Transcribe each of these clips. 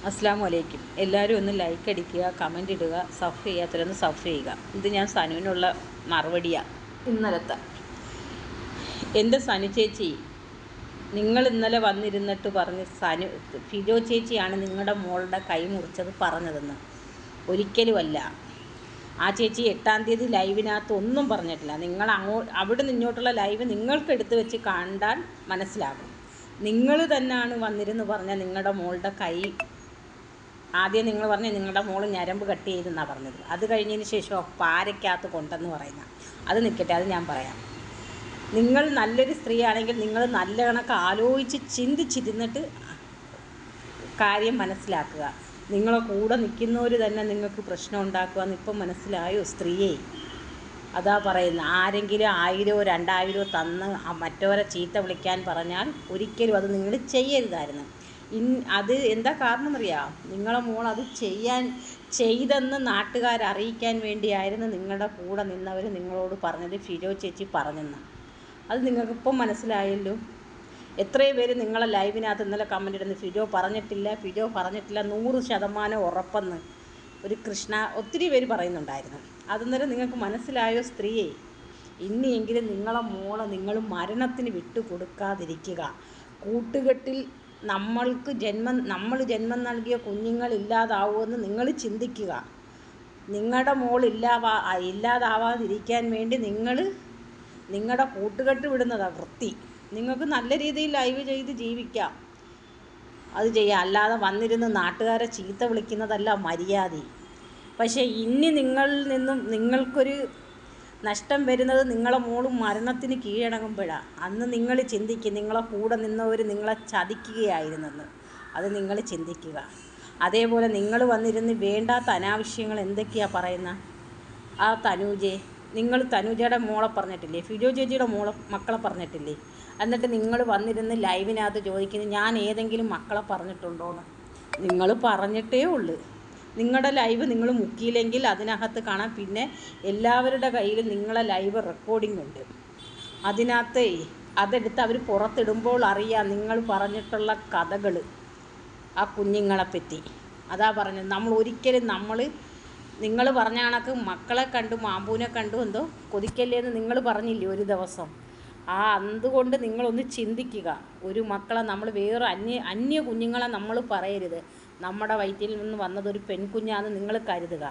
അസ്സലാമു അലൈക്കും. എല്ലാവരും ഒന്ന് ലൈക്ക് അടിക്കുക, കമൻ്റ് ഇടുക, സബ്സ്ക്രൈബ് ചെയ്യാത്തവരൊന്ന് സബ്സ്ക്രൈബ് ചെയ്യുക. ഇത് ഞാൻ സനുവിനുള്ള മറുപടിയാണ് ഇന്നലത്തെ. എൻ്റെ സനു ചേച്ചി, നിങ്ങൾ ഇന്നലെ വന്നിരുന്നിട്ട് പറഞ്ഞ് ഫിജോ ചേച്ചിയാണ് നിങ്ങളുടെ മോളുടെ കൈ മുറിച്ചത് പറഞ്ഞതെന്ന്. ഒരിക്കലുമല്ല. ആ ചേച്ചി 8-ാം തീയതി ലൈവിനകത്ത് ഒന്നും പറഞ്ഞിട്ടില്ല. നിങ്ങൾ അവിടെ നിന്നോട്ടുള്ള ലൈവ് നിങ്ങൾക്ക് എടുത്ത് വെച്ച് കണ്ടാൽ മനസ്സിലാകും. നിങ്ങൾ തന്നെയാണ് വന്നിരുന്ന് പറഞ്ഞാൽ നിങ്ങളുടെ മോളുടെ കൈ ആദ്യം നിങ്ങൾ പറഞ്ഞ നിങ്ങളുടെ മോൾ ഞരമ്പ് കട്ട് ചെയ്തെന്നാണ് പറഞ്ഞത്. അത് കഴിഞ്ഞതിന് ശേഷം പാരയ്ക്കകത്ത് കൊണ്ടെന്ന് പറയുന്ന അത് നിൽക്കട്ടെ, അത് ഞാൻ പറയാം. നിങ്ങൾ നല്ലൊരു സ്ത്രീ ആണെങ്കിൽ നിങ്ങൾ നല്ല കണക്ക് ആലോചിച്ച് ചിന്തിച്ചിരുന്നിട്ട് കാര്യം മനസ്സിലാക്കുക. നിങ്ങളെ കൂടെ നിൽക്കുന്നവർ തന്നെ നിങ്ങൾക്ക് പ്രശ്നം ഉണ്ടാക്കുക എന്ന് ഇപ്പം മനസ്സിലായോ സ്ത്രീയെ? അതാ പറയുന്നത്. ആരെങ്കിലും 1000 2000 തന്ന് മറ്റവരെ ചീത്ത വിളിക്കാൻ പറഞ്ഞാൽ ഒരിക്കലും അത് നിങ്ങൾ ചെയ്യരുതായിരുന്നു. അത് എന്താ കാരണം എന്നറിയാം? നിങ്ങളെ മോൾ അത് ചെയ്തെന്ന് നാട്ടുകാരറിയിക്കാൻ വേണ്ടിയായിരുന്നു നിങ്ങളുടെ കൂടെ നിന്നവർ നിങ്ങളോട് പറഞ്ഞത് ഫിജോ ചേച്ചി പറഞ്ഞെന്ന്. അത് നിങ്ങൾക്കിപ്പം മനസ്സിലായല്ലോ. എത്രയും പേര് നിങ്ങളെ ലൈവിനകത്ത് ഇന്നലെ കമൻ്റ് ഇടുന്നു, ഫിജോ പറഞ്ഞിട്ടില്ല 100% ഉറപ്പെന്ന്. ഒരു ഒത്തിരി പേര് പറയുന്നുണ്ടായിരുന്നു. അതെന്നേരം നിങ്ങൾക്ക് മനസ്സിലായോ സ്ത്രീയെ? ഇനിയെങ്കിലും നിങ്ങളെ മോളെ നിങ്ങൾ മരണത്തിന് വിട്ടു കൊടുക്കാതിരിക്കുക. കൂട്ടുകെട്ടിൽ നമ്മൾ ജന്മം നൽകിയ കുഞ്ഞുങ്ങളില്ലാതാവുമെന്ന് നിങ്ങൾ ചിന്തിക്കുക. നിങ്ങളുടെ മോൾ ഇല്ലാതാവാതിരിക്കാൻ വേണ്ടി നിങ്ങൾ നിങ്ങളുടെ കൂട്ടുകെട്ട് വിടുന്നതാണ് വൃത്തി. നിങ്ങൾക്ക് നല്ല രീതിയിൽ ലൈവ് ചെയ്ത് ജീവിക്കാം, അത് ചെയ്യാം. അല്ലാതെ വന്നിരുന്ന് നാട്ടുകാരെ ചീത്ത വിളിക്കുന്നതല്ല മര്യാദ. പക്ഷേ ഇനി നിങ്ങളിൽ നിന്നും നിങ്ങൾക്കൊരു നഷ്ടം വരുന്നത് നിങ്ങളെ മോളും മരണത്തിന് കീഴടങ്ങുമ്പോഴാണ്. അന്ന് നിങ്ങൾ ചിന്തിക്കുക, നിങ്ങളെ കൂടെ നിന്നവർ നിങ്ങളെ ചതിക്കുകയായിരുന്നെന്ന്. അത് നിങ്ങൾ ചിന്തിക്കുക. അതേപോലെ നിങ്ങൾ വന്നിരുന്ന് വേണ്ടാത്ത അനാവശ്യങ്ങൾ എന്തൊക്കെയാണ് പറയുന്നത്? ആ നിങ്ങൾ തനൂജയുടെ മോളെ പറഞ്ഞിട്ടില്ലേ? ഫിജോ ചേച്ചിയുടെ മക്കളെ പറഞ്ഞിട്ടില്ലേ? എന്നിട്ട് നിങ്ങൾ വന്നിരുന്ന് ലൈവിനകത്ത് ചോദിക്കുന്നത് ഞാൻ ഏതെങ്കിലും മക്കളെ പറഞ്ഞിട്ടുണ്ടോയെന്ന്. നിങ്ങൾ പറഞ്ഞിട്ടേ ഉള്ളൂ. നിങ്ങളുടെ ലൈവ് നിങ്ങൾ മുക്കിയില്ലെങ്കിൽ അതിനകത്ത് കാണാം. പിന്നെ എല്ലാവരുടെ കയ്യിലും നിങ്ങളെ ലൈവ് റെക്കോർഡിംഗ് ഉണ്ട്. അതിനകത്ത് അതെടുത്ത് അവർ പുറത്തിടുമ്പോൾ അറിയാം നിങ്ങൾ പറഞ്ഞിട്ടുള്ള കഥകൾ ആ കുഞ്ഞുങ്ങളെപ്പറ്റി. അതാ പറഞ്ഞത്. നിങ്ങൾ പറഞ്ഞ കണക്ക് മക്കളെ കണ്ടു മാമ്പൂനെ കണ്ടു എന്തോ കൊതിക്കല്ലേ എന്ന് നിങ്ങൾ പറഞ്ഞില്ലേ ഒരു ദിവസം? അതുകൊണ്ട് നിങ്ങളൊന്ന് ചിന്തിക്കുക. ഒരു മക്കളെ നമ്മൾ വേറെ അന്യ കുഞ്ഞുങ്ങളെ നമ്മൾ പറയരുത്. നമ്മുടെ വയറ്റിൽ നിന്ന് വന്നതൊരു പെൺകുഞ്ഞാന്ന് നിങ്ങൾ കരുതുക.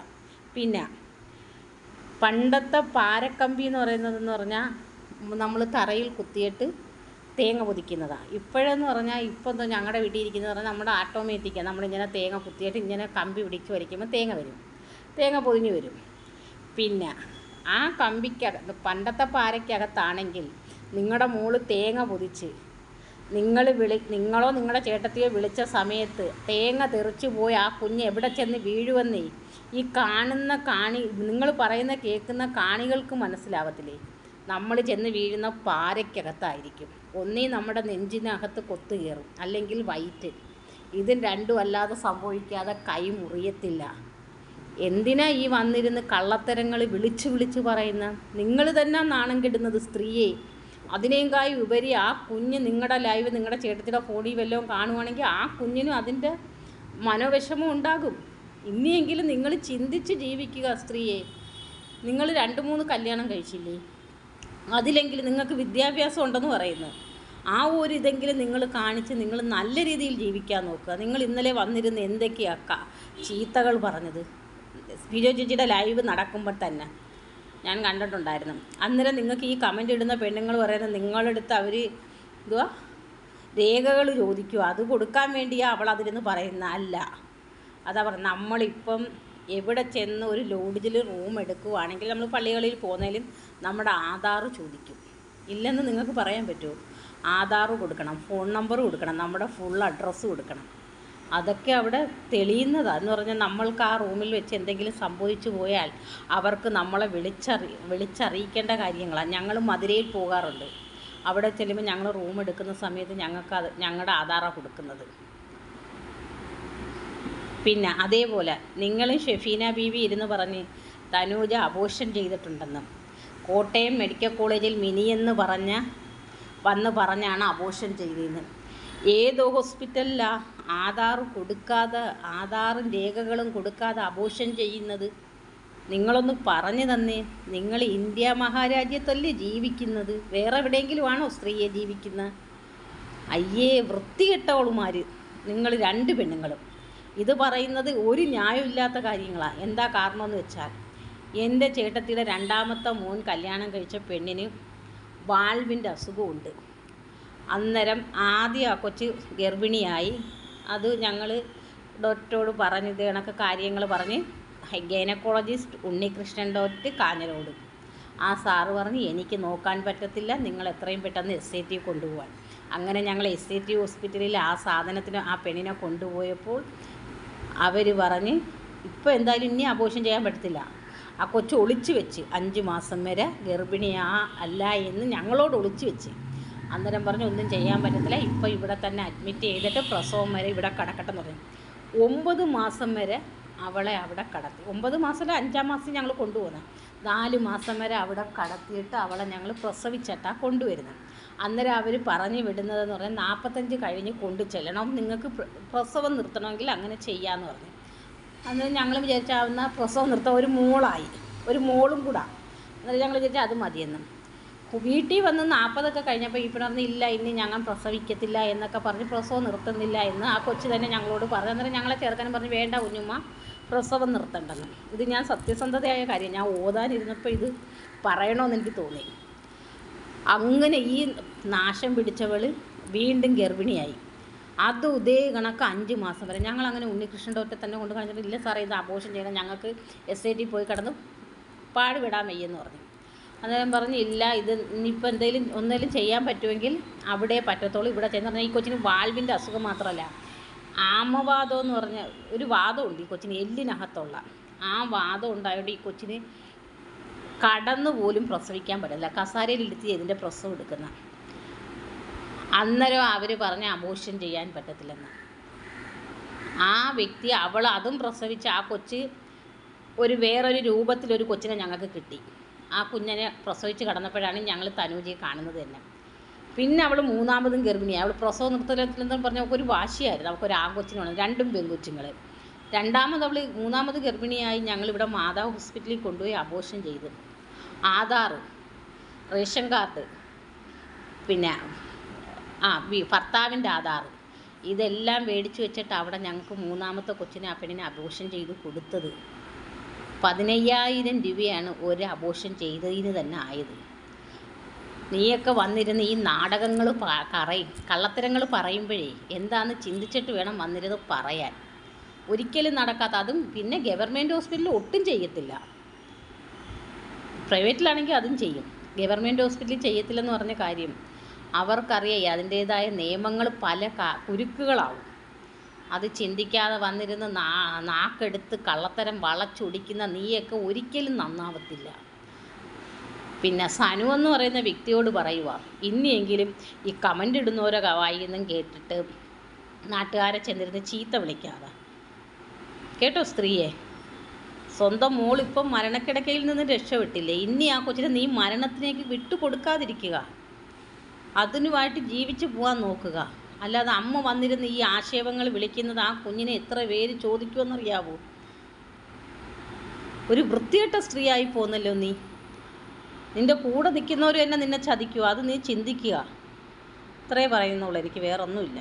പിന്നെ പണ്ടത്തെ പാരക്കമ്പി എന്ന് പറഞ്ഞാൽ നമ്മൾ തറയിൽ കുത്തിയിട്ട് തേങ്ങ പൊതിക്കുന്നതാണ്. ഇപ്പോഴെന്ന് പറഞ്ഞാൽ ഇപ്പോൾ എന്തോ ഞങ്ങളുടെ വീട്ടിൽ ഇരിക്കുന്നത് പറഞ്ഞാൽ നമ്മുടെ ഓട്ടോമാറ്റിക്കാണ്. നമ്മളിങ്ങനെ തേങ്ങ കുത്തിയിട്ട് ഇങ്ങനെ കമ്പി പിടിച്ച് വലിക്കുമ്പോൾ തേങ്ങ പൊതിഞ്ഞ് വരും. പിന്നെ ആ പണ്ടത്തെ പാരയ്ക്കകത്താണെങ്കിൽ നിങ്ങളുടെ മോള് തേങ്ങ പൊതിച്ച് നിങ്ങളോ നിങ്ങളുടെ ചേട്ടത്തിയോ വിളിച്ച സമയത്ത് തേങ്ങ തെറിച്ചു പോയി ആ കുഞ്ഞ് എവിടെ ചെന്ന് വീഴുവെന്നേ ഈ നിങ്ങൾ പറയുന്ന കേൾക്കുന്ന കാണികൾക്ക് മനസ്സിലാവത്തില്ലേ? നമ്മൾ ചെന്ന് വീഴുന്ന പാരയ്ക്കകത്തായിരിക്കും. ഒന്നേ നമ്മുടെ നെഞ്ചിനകത്ത് കൊത്തു കയറും, അല്ലെങ്കിൽ വയറ്റ്. ഇത് രണ്ടും അല്ലാതെ സംഭവിക്കാതെ കൈ മുറിയത്തില്ല. എന്തിനാ ഈ വന്നിരുന്ന് കള്ളത്തരങ്ങൾ വിളിച്ച് പറയുന്ന? നിങ്ങൾ തന്നെ നാണം കെടുന്നത് സ്ത്രീയെ. അതിനേക്കായി ഉപരി ആ കുഞ്ഞ് നിങ്ങളുടെ ലൈവ് നിങ്ങളുടെ ചേട്ടത്തിയുടെ ഫോണിൽ വല്ലതും കാണുവാണെങ്കിൽ ആ കുഞ്ഞിനും അതിൻ്റെ മനോവിഷമം ഉണ്ടാകും. ഇനിയെങ്കിലും നിങ്ങൾ ചിന്തിച്ച് ജീവിക്കുക സ്ത്രീയെ. നിങ്ങൾ 2-3 കല്യാണം കഴിച്ചില്ലേ? അതിലെങ്കിലും നിങ്ങൾക്ക് വിദ്യാഭ്യാസം ഉണ്ടെന്ന് പറയുന്നു. ഇതെങ്കിലും നിങ്ങൾ കാണിച്ച് നിങ്ങൾ നല്ല രീതിയിൽ ജീവിക്കാൻ നോക്കുക. നിങ്ങൾ ഇന്നലെ വന്നിരുന്ന് എന്തൊക്കെയാ ചീത്തകൾ പറഞ്ഞത്? ഫിജോ ചേച്ചിയുടെ ലൈവ് നടക്കുമ്പോൾ തന്നെ ഞാൻ കണ്ടിട്ടുണ്ടായിരുന്നു. അന്നേരം നിങ്ങൾക്ക് ഈ കമൻ്റ് ഇടുന്ന പെണ്ണുങ്ങൾ പറയുന്നത് നിങ്ങളെടുത്ത് അവർ രേഖകൾ ചോദിക്കുക. അത് കൊടുക്കാൻ വേണ്ടിയാണ് അവൾ അതിരുന്ന് പറയുന്ന അല്ല. അതാ പറഞ്ഞത്. നമ്മളിപ്പം എവിടെ ചെന്ന് ഒരു ലോഡ്ജിൽ റൂം എടുക്കുകയാണെങ്കിൽ നമ്മൾ പള്ളികളിൽ പോകുന്നതിലും നമ്മുടെ ആധാർ ചോദിക്കും. ഇല്ലെന്ന് നിങ്ങൾക്ക് പറയാൻ പറ്റുമോ? ആധാർ കൊടുക്കണം, ഫോൺ നമ്പർ കൊടുക്കണം, നമ്മുടെ ഫുൾ അഡ്രസ്സ് കൊടുക്കണം. അതൊക്കെ അവിടെ തെളിയുന്നതാണ്. എന്ന് പറഞ്ഞാൽ നമ്മൾക്ക് ആ റൂമിൽ വെച്ച് എന്തെങ്കിലും സംഭവിച്ചു പോയാൽ അവർക്ക് നമ്മളെ വിളിച്ചറിയിക്കേണ്ട കാര്യങ്ങളാണ്. ഞങ്ങൾ മധുരയിൽ പോകാറുണ്ട്. അവിടെ ചെല്ലുമ്പോൾ ഞങ്ങൾ റൂം എടുക്കുന്ന സമയത്ത് ഞങ്ങളുടെ ആധാറാണ് കൊടുക്കുന്നത്. പിന്നെ അതേപോലെ നിങ്ങളും ഷെഫീന ബീവി ഇരുന്ന് പറഞ്ഞ് തനൂജ അബോർഷൻ ചെയ്തിട്ടുണ്ടെന്ന്. കോട്ടയം മെഡിക്കൽ കോളേജിൽ മിനിയെന്ന് പറഞ്ഞാണ് അബോർഷൻ ചെയ്തതെന്ന്. ഏത് ഹോസ്പിറ്റലിലാണ് ആധാറും രേഖകളും കൊടുക്കാതെ അബോർഷൻ ചെയ്യുന്നത്? നിങ്ങളൊന്ന് പറഞ്ഞു തന്നേ. നിങ്ങൾ ഇന്ത്യ മഹാരാജ്യത്തല്ലേ ജീവിക്കുന്നത്? വേറെ എവിടെയെങ്കിലും ആണോ സ്ത്രീയെ ജീവിക്കുന്നത്? അയ്യേ, വൃത്തികെട്ടവളുമാർ നിങ്ങൾ 2 പെണ്ണുങ്ങളും. ഇത് പറയുന്നത് ഒരു ന്യായമില്ലാത്ത കാര്യങ്ങളാണ്. എന്താ കാരണമെന്ന് വെച്ചാൽ, എൻ്റെ ചേട്ടത്തിയുടെ 2ാമത്തെ മോൻ കല്യാണം കഴിച്ച പെണ്ണിന് വാൾവിൻ്റെ അസുഖമുണ്ട്. അന്നേരം ആദ്യം ആ കൊച്ച് ഗർഭിണിയായി. അത് ഞങ്ങൾ ഡോക്ടറോട് പറഞ്ഞ് ഇത് കണക്ക് കാര്യങ്ങൾ പറഞ്ഞ് ഗൈനക്കോളജിസ്റ്റ് ഉണ്ണികൃഷ്ണൻ ഡോക്ടർ കാഞ്ഞരോട്. ആ സാറ് പറഞ്ഞ് എനിക്ക് നോക്കാൻ പറ്റത്തില്ല, നിങ്ങൾ എത്രയും പെട്ടെന്ന് SAT കൊണ്ടുപോകാൻ. അങ്ങനെ ഞങ്ങൾ SAT ഹോസ്പിറ്റലിൽ ആ പെണ്ണിനെ കൊണ്ടുപോയപ്പോൾ അവർ പറഞ്ഞ് ഇപ്പോൾ എന്തായാലും ഇനി അബോർഷൻ ചെയ്യാൻ പറ്റത്തില്ല. ആ കൊച്ച് ഒളിച്ചു വെച്ച് 5 മാസം വരെ അല്ല എന്ന് ഞങ്ങളോട് ഒളിച്ചു വെച്ച്. അന്നേരം പറഞ്ഞ് ഒന്നും ചെയ്യാൻ പറ്റത്തില്ല, ഇപ്പോൾ ഇവിടെ തന്നെ അഡ്മിറ്റ് ചെയ്തിട്ട് പ്രസവം വരെ ഇവിടെ കിടക്കട്ടെന്ന് പറഞ്ഞു. 9 മാസം വരെ അവളെ അവിടെ കടത്തി. 9 മാസമല്ല, 5-ാം മാസം ഞങ്ങൾ കൊണ്ടുപോകുന്നത്. 4 മാസം വരെ അവിടെ കടത്തിയിട്ട് അവളെ ഞങ്ങൾ പ്രസവിച്ചിട്ടാണ് കൊണ്ടുവരുന്നത്. അന്നേരം അവർ പറഞ്ഞു വിടുന്നതെന്ന് പറഞ്ഞാൽ 45 കഴിഞ്ഞ് കൊണ്ടു ചെല്ലണം, നിങ്ങൾക്ക് പ്രസവം നിർത്തണമെങ്കിൽ അങ്ങനെ ചെയ്യാമെന്ന് പറഞ്ഞു. അന്നേരം ഞങ്ങൾ വിചാരിച്ചാവുന്ന പ്രസവം നിർത്താൻ ഒരു മോളും കൂടാ. അന്നേരം ഞങ്ങൾ വിചാരിച്ചാൽ അത് മതിയെന്നും. വീട്ടിൽ വന്ന് 40 കഴിഞ്ഞപ്പോൾ ഈ പറഞ്ഞ് ഇല്ല, ഇനി ഞങ്ങൾ പ്രസവിക്കത്തില്ല എന്നൊക്കെ പറഞ്ഞ് പ്രസവം നിർത്തുന്നില്ല എന്ന് ആ കൊച്ചു തന്നെ ഞങ്ങളോട് പറഞ്ഞു. അന്നേരം ഞങ്ങളെ ചേർക്കാനും പറഞ്ഞ് വേണ്ട കുഞ്ഞുമ്മ, പ്രസവം നിർത്തണ്ടെന്ന്. ഇത് ഞാൻ സത്യസന്ധതയായ കാര്യം, ഞാൻ ഓതാനിരുന്നപ്പോൾ ഇത് പറയണമെന്ന് എനിക്ക് തോന്നി. അങ്ങനെ ഈ നാശം പിടിച്ചവൾ വീണ്ടും ഗർഭിണിയായി. അതും ഇതേ കണക്ക് 5 മാസം വരെ. ഞങ്ങളങ്ങനെ ഉണ്ണികൃഷ്ണൻ ഡോക്ടറെ തന്നെ കൊണ്ട് കാണിച്ചിട്ട് ഇല്ല സാറേ, ഇത് അബോർഷൻ ചെയ്യണം, ഞങ്ങൾക്ക് SAT പോയി കിടന്ന് പാടുവിടാൻ വയ്യെന്ന് പറഞ്ഞു. അന്നേരം പറഞ്ഞ് ഇല്ല, ഇത് ഇനിയിപ്പോൾ ഒന്നെങ്കിലും ചെയ്യാൻ പറ്റുമെങ്കിൽ അവിടെ പറ്റത്തുള്ളൂ, ഇവിടെ ചെയ്യുന്ന പറഞ്ഞാൽ ഈ കൊച്ചിന് വാൾവിൻ്റെ അസുഖം മാത്രമല്ല, ആമവാദം എന്ന് പറഞ്ഞ ഒരു വാദമുണ്ട് ഈ കൊച്ചിന്, എല്ലിനകത്തുള്ള ആ വാദം ഉണ്ടായതുകൊണ്ട് ഈ കൊച്ചിന് കടന്നു പോലും പ്രസവിക്കാൻ പറ്റില്ല. കസാരയിലിരുത്തി ഇതിൻ്റെ പ്രസവം എടുക്കുന്ന. അന്നേരം അവർ പറഞ്ഞ് അബോർഷൻ ചെയ്യാൻ പറ്റത്തില്ലെന്ന്. ആ വ്യക്തി അതും പ്രസവിച്ച് ആ കൊച്ച് വേറൊരു രൂപത്തിലൊരു കൊച്ചിനെ ഞങ്ങൾക്ക് കിട്ടി. ആ കുഞ്ഞിനെ പ്രസവിച്ച് കിടന്നപ്പോഴാണ് ഞങ്ങൾ തനൂജിയെ കാണുന്നത് തന്നെ. പിന്നെ അവൾ 3ാമതും ഗർഭിണിയായി. അവൾ പ്രസവം നിർത്തലെന്ന് പറഞ്ഞാൽ അവൾക്കൊരു വാശിയായിരുന്നു, അവൾക്കൊരു ആൺകൊച്ചിനാണ്, 2 പെൺകൊച്ചുങ്ങൾ. 3ാമത് ഗർഭിണിയായി. ഞങ്ങളിവിടെ മാതാവ് ഹോസ്പിറ്റലിൽ കൊണ്ടുപോയി അബോർഷൻ ചെയ്ത്. ആധാർ, റേഷൻ കാർഡ്, പിന്നെ ഭർത്താവിൻ്റെ ആധാർ, ഇതെല്ലാം മേടിച്ച് വെച്ചിട്ട് അവിടെ ഞങ്ങൾക്ക് 3ാമത്തെ കൊച്ചിനെ ആ പെണ്ണിനെ അബോർഷൻ ചെയ്ത് കൊടുത്തത്. 15,000 രൂപയാണ് ഒരു അബോർഷൻ ചെയ്തതിന് തന്നെ ആയത്. നീയൊക്കെ വന്നിരുന്ന് ഈ നാടകങ്ങൾ കള്ളത്തരങ്ങൾ പറയുമ്പോഴേ എന്താണെന്ന് ചിന്തിച്ചിട്ട് വേണം വന്നിരുന്ന് പറയാൻ. ഒരിക്കലും നടക്കാത്ത, അതും പിന്നെ ഗവൺമെൻറ് ഹോസ്പിറ്റലിൽ ഒട്ടും ചെയ്യത്തില്ല. പ്രൈവറ്റിലാണെങ്കിൽ അതും ചെയ്യും, ഗവൺമെൻറ് ഹോസ്പിറ്റലിൽ ചെയ്യത്തില്ലെന്ന് പറഞ്ഞ കാര്യം അവർക്കറിയാം. അതിൻ്റേതായ നിയമങ്ങൾ പല കുരുക്കുകളാവും. അത് ചിന്തിക്കാതെ വന്നിരുന്ന് നാക്കെടുത്ത് കള്ളത്തരം വളച്ചൊടിക്കുന്ന നീയൊക്കെ ഒരിക്കലും നന്നാവത്തില്ല. പിന്നെ സനു എന്ന് പറയുന്ന വ്യക്തിയോട് പറയുക, ഇനിയെങ്കിലും ഈ കമൻ്റ് ഇടുന്നവരോ വായിന്നും കേട്ടിട്ട് നാട്ടുകാരെ ചെന്നിരുന്ന് ചീത്ത വിളിക്കാതെ കേട്ടോ. സ്ത്രീയെ, സ്വന്തം മോളിപ്പം മരണക്കിടക്കയിൽ നിന്ന് രക്ഷപ്പെട്ടില്ലേ, ഇനി ആ കൊച്ചിനെ നീ മരണത്തിലേക്ക് വിട്ടുകൊടുക്കാതിരിക്കുക, അതിനുമായിട്ട് ജീവിച്ചു പോകാൻ നോക്കുക. അല്ലാതെ അമ്മ വന്നിരുന്ന് ഈ ആക്ഷേപങ്ങൾ വിളിക്കുന്നത് ആ കുഞ്ഞിനെ എത്ര പേര് ചോദിക്കുമെന്നറിയാവോ? ഒരു വൃത്തികെട്ട സ്ത്രീയായി പോന്നല്ലോ നീ. നിൻ്റെ കൂടെ നിൽക്കുന്നവർ തന്നെ നിന്നെ ചതിക്കുക, അത് നീ ചിന്തിക്കുക. ഇത്രേ പറയുന്നുള്ളൂ, എനിക്ക് വേറൊന്നുമില്ല.